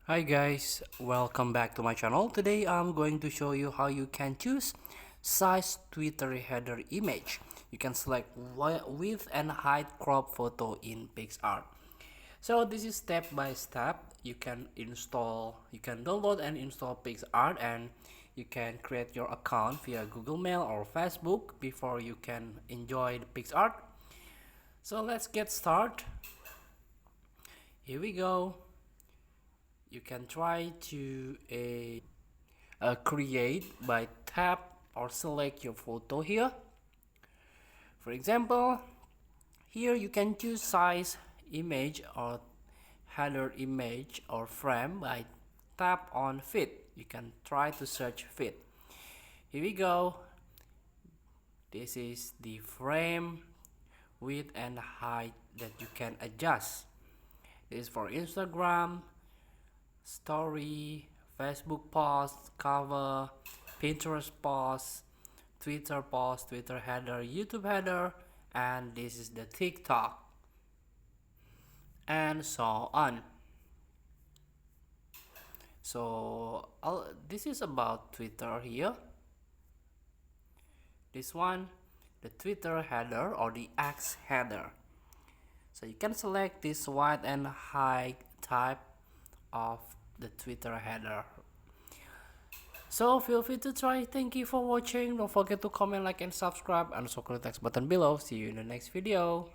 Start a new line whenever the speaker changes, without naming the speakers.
Hi guys, welcome back to my channel. Today I'm going to show you how you can choose size Twitter header image. You can select width and height crop photo in PicsArt. So this is step by step. You can download and install PicsArt, and you can create your account via Google Mail or Facebook before you can enjoy the PicsArt. So let's get started. Here we go. You can try to create by tap or select your photo here. For example, here you can choose size image or header image or frame by tap on fit. You can try to search fit. Here we go. This is the frame width and height that you can adjust. This is for Instagram, story, Facebook post, cover, Pinterest post, Twitter header, YouTube header, and this is the TikTok, and so on. So this is about Twitter here. This one, the Twitter header or the X header. So you can select this wide and high type of the Twitter header. So feel free to try. Thank you for watching. Don't forget to comment, like, and subscribe, and also click the text button below. See you in the next video.